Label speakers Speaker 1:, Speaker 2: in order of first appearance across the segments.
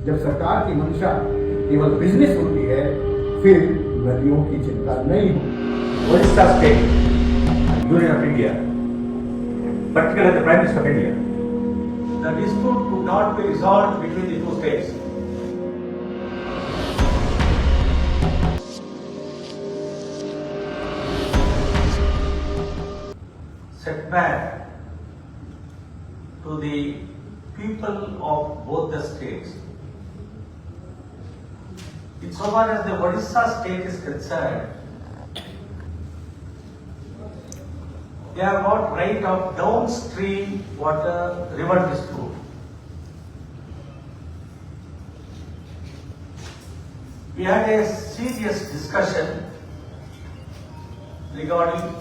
Speaker 1: जब सरकार की मंशा केवल बिजनेस होती है, फिर नदियों की चिंता नहीं होती।
Speaker 2: Odisha State, Union of India, particularly the Prime Minister of India, the dispute could not be resolved between the two states. Setback to the people of both the states. Insofar as the Odisha state is concerned, they have got right of downstream water river dispute. We had a serious discussion regarding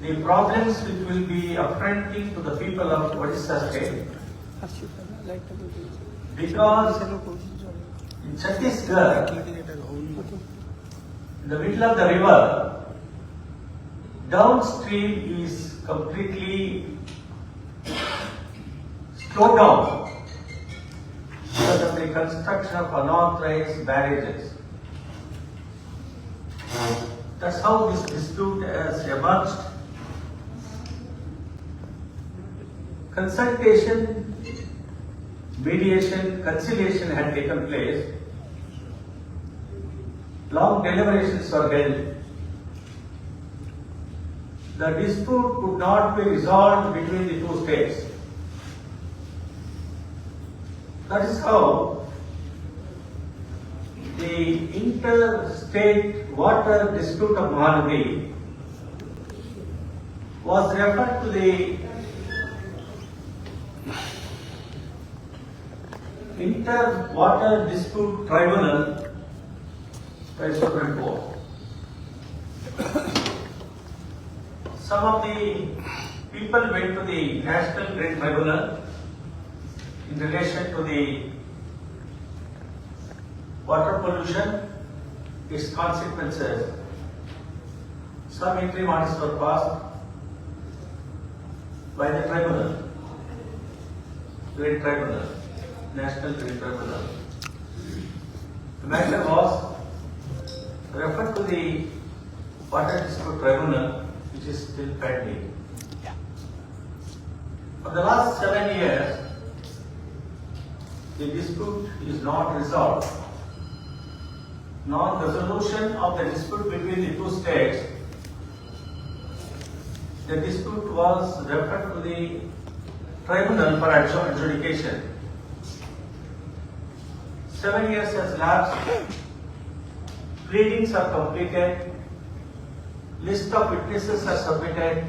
Speaker 2: the problems which will be affronting to the people of Odisha state. Because in Chhattisgarh, in the middle of the river, downstream is completely slowed down because of the construction of unauthorized barrages. That's how this dispute has emerged. Consultation, mediation, conciliation had taken place. Long deliberations were held. The dispute could not be resolved between the two states. That is how the interstate water dispute of Mahanadi was referred to the Inter-Water Dispute Tribunal by Supreme Court. Some of the people went to the National Grid Tribunal in relation to the water pollution, its consequences. Some interim orders were passed by the tribunal, Grid Tribunal, National Grid Tribunal. The matter was referred to the Water Dispute Tribunal, which is still pending. For the last 7 years, the dispute is not resolved. Non-resolution of the dispute between the two states, the dispute was referred to the tribunal for adjudication. 7 years has lapsed. Pleadings are completed. List of witnesses are submitted.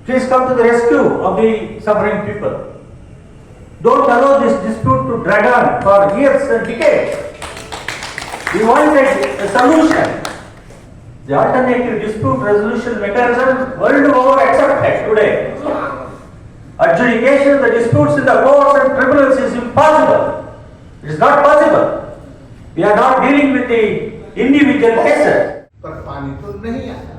Speaker 2: Please come to the rescue of the suffering people. Don't allow this dispute to drag on for years and decades. We wanted a solution. The alternative dispute resolution mechanism world over accepted today. Adjudication of the disputes in the courts and tribunals is impossible. It is not possible. We are not dealing with the individual cases.
Speaker 1: पर पानी तो नहीं आया।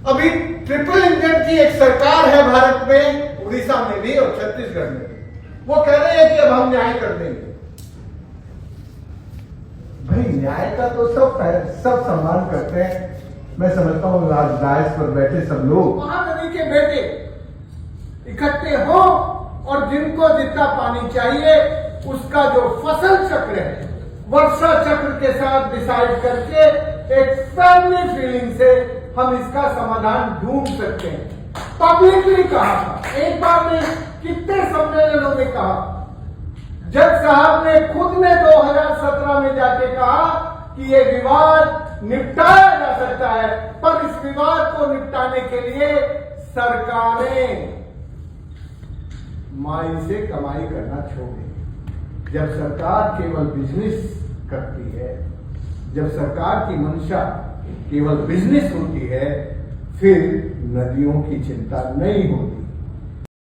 Speaker 1: अभी triple engine की एक सरकार है भारत में, उड़ीसा में भी और छत्तीसगढ़ में भी। वो कह रहे हैं कि अब हम न्याय कर देंगे। भाई न्याय का तो सब सम्मान करते हैं। मैं समझता हूँ आज डायस पर बैठे सब लोग महानदी के बेटे इकट्ठे हो और जिनको जितना पानी चाहिए उसका जो फसल चक्र है वर्षा चक्र के साथ डिसाइड करके एक फैमिली फीलिंग से हम इसका समाधान ढूंढ सकते हैं। पब्लिकली कहा था, एक बार में कितने सम्मेलनों में कहा। जज साहब ने खुद ने 2017 में जाके कहा कि ये विवाद निपटाया जा सकता है, पर इस विवाद को निपटाने के लिए सरकारें माई से कमाई करना छोड़ दें। जब सरकार केवल बिजनेस करती है, जब सरकार की मंशा केवल बिजनेस होती है, फिर नदियों की चिंता नहीं होती।